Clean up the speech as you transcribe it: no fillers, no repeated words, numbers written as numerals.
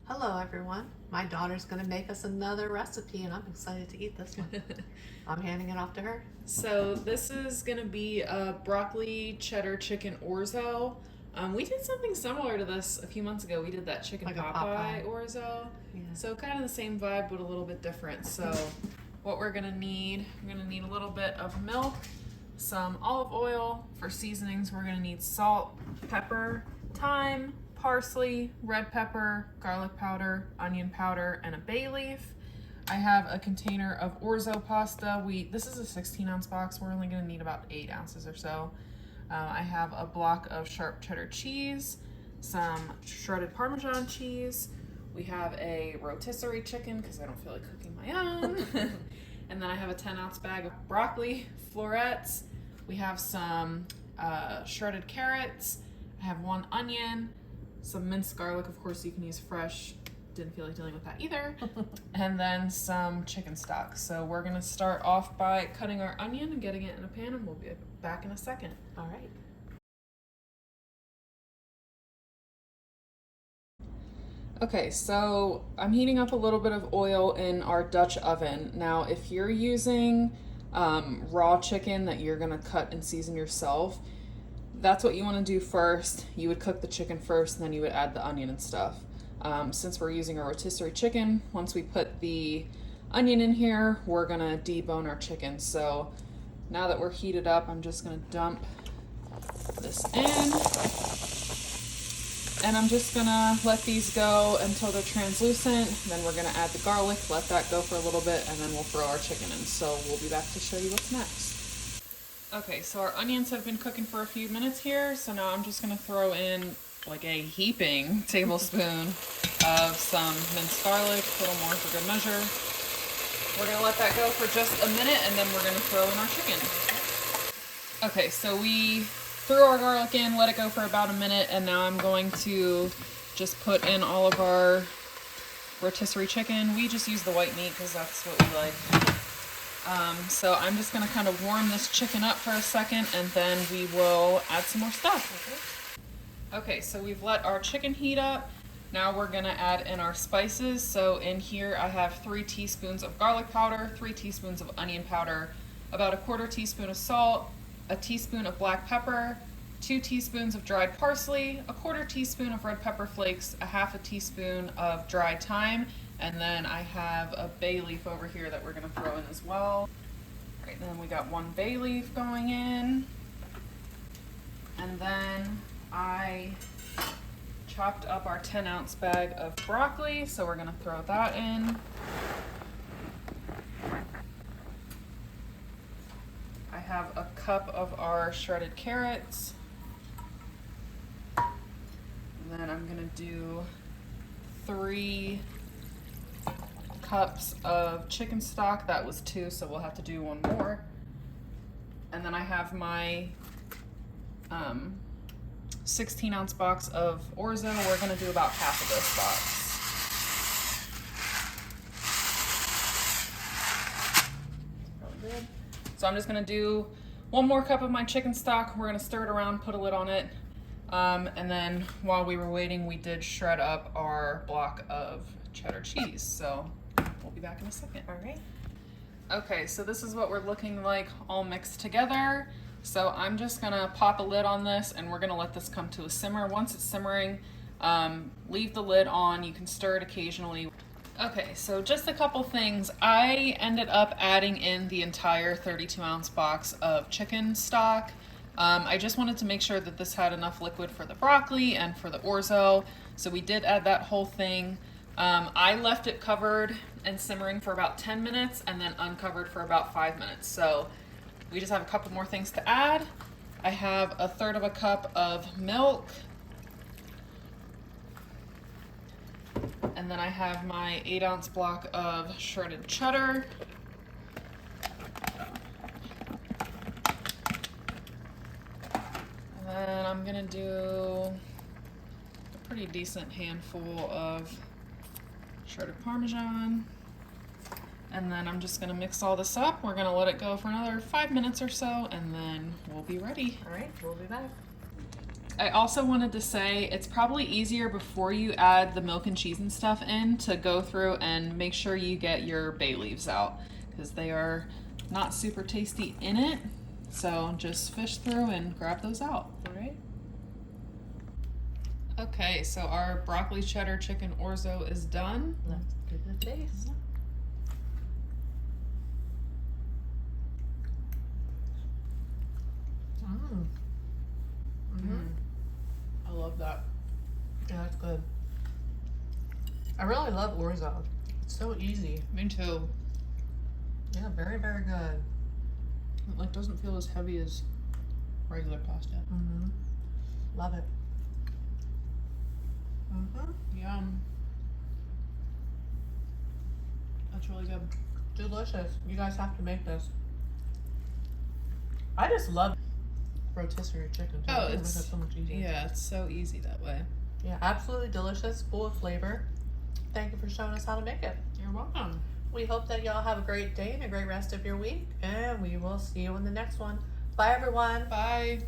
Hello everyone. My daughter's going to make us another recipe and I'm excited to eat this one. I'm handing it off to her. So this is gonna be a broccoli cheddar chicken orzo. We did something similar to this a few months ago. We did that chicken Like a Popeye Popeye. orzo. Yeah. So kind of the same vibe, but a little bit different. So what we're gonna need a little bit of milk, some olive oil. For seasonings, we're gonna need salt, pepper, thyme, parsley, red pepper, garlic powder, onion powder, and a bay leaf. I have a container of orzo pasta. This is a 16-ounce box. We're only going to need about 8 ounces or so. I have a block of sharp cheddar cheese, some shredded Parmesan cheese. We have a rotisserie chicken because I don't feel like cooking my own. And then I have a 10-ounce bag of broccoli florets. We have some shredded carrots. I have 1 onion, some minced garlic. Of course, you can use fresh. Didn't feel like dealing with that either. And then some chicken stock. So we're gonna start off by cutting our onion and getting it in a pan, and we'll be back in a second. All right. Okay, so I'm heating up a little bit of oil in our Dutch oven. Now, if you're using raw chicken that you're gonna cut and season yourself, that's what you wanna do first. You would cook the chicken first, and then you would add the onion and stuff. Since we're using a rotisserie chicken, once we put the onion in here, we're gonna debone our chicken. So now that we're heated up, I'm just gonna dump this in. And I'm just gonna let these go until they're translucent. Then we're gonna add the garlic, let that go for a little bit, and then we'll throw our chicken in. So we'll be back to show you what's next. Okay, so our onions have been cooking for a few minutes here. So now I'm just gonna throw in like a heaping tablespoon of some minced garlic, a little more for good measure. We're gonna let that go for just a minute and then we're gonna throw in our chicken. Okay, so we threw our garlic in, let it go for about a minute, and now I'm going to just put in all of our rotisserie chicken. We just use the white meat because that's what we like. So I'm just gonna kind of warm this chicken up for a second and then we will add some more stuff. Okay, so we've let our chicken heat up. Now we're gonna add in our spices. So in here I have 3 teaspoons of garlic powder, 3 teaspoons of onion powder, about a 1/4 teaspoon of salt, a teaspoon of black pepper, 2 teaspoons of dried parsley, a 1/4 teaspoon of red pepper flakes, a 1/2 teaspoon of dried thyme, and then I have a bay leaf over here that we're gonna throw in as well. Right, then we got 1 bay leaf going in. And then I chopped up our 10-ounce bag of broccoli, so we're gonna throw that in. I have a cup of our shredded carrots. And then I'm gonna do 3 cups of chicken stock. That was 2, so we'll have to do 1 more. And then I have my 16-ounce box of orzo. We're gonna do about half of this box. Probably good. So I'm just gonna do 1 more cup of my chicken stock. We're gonna stir it around, put a lid on it. And then while we were waiting, we did shred up our block of cheddar cheese. So we'll be back in a second. All right. Okay, so this is what we're looking like all mixed together. So I'm just gonna pop a lid on this and we're gonna let this come to a simmer. Once it's simmering, leave the lid on. You can stir it occasionally. Okay, so just a couple things. I ended up adding in the entire 32-ounce box of chicken stock. I just wanted to make sure that this had enough liquid for the broccoli and for the orzo. So we did add that whole thing. I left it covered and simmering for about 10 minutes and then uncovered for about 5 minutes. So we just have a couple more things to add. I have a 1/3 cup of milk. And then I have my 8-ounce block of shredded cheddar. And then I'm gonna do a pretty decent handful of shredded Parmesan. And then I'm just gonna mix all this up. We're gonna let it go for another 5 minutes or so, and then we'll be ready. All right, we'll be back. I also wanted to say it's probably easier before you add the milk and cheese and stuff in to go through and make sure you get your bay leaves out because they are not super tasty in it. So just fish through and grab those out, all right? Okay, so our broccoli cheddar chicken orzo is done. Let's give it a taste. I love that. Yeah, that's good. I really love orzo. It's so easy. Me too. Yeah, very, very good. It like doesn't feel as heavy as regular pasta. Love it. Yum. That's really good. Delicious. You guys have to make this. I just love rotisserie chicken. Too. Oh, It makes it's it so much easier. yeah, it's so easy that way. Yeah, absolutely delicious, full of flavor. Thank you for showing us how to make it. You're welcome. We hope that y'all have a great day and a great rest of your week, and we will see you in the next one. Bye, everyone. Bye.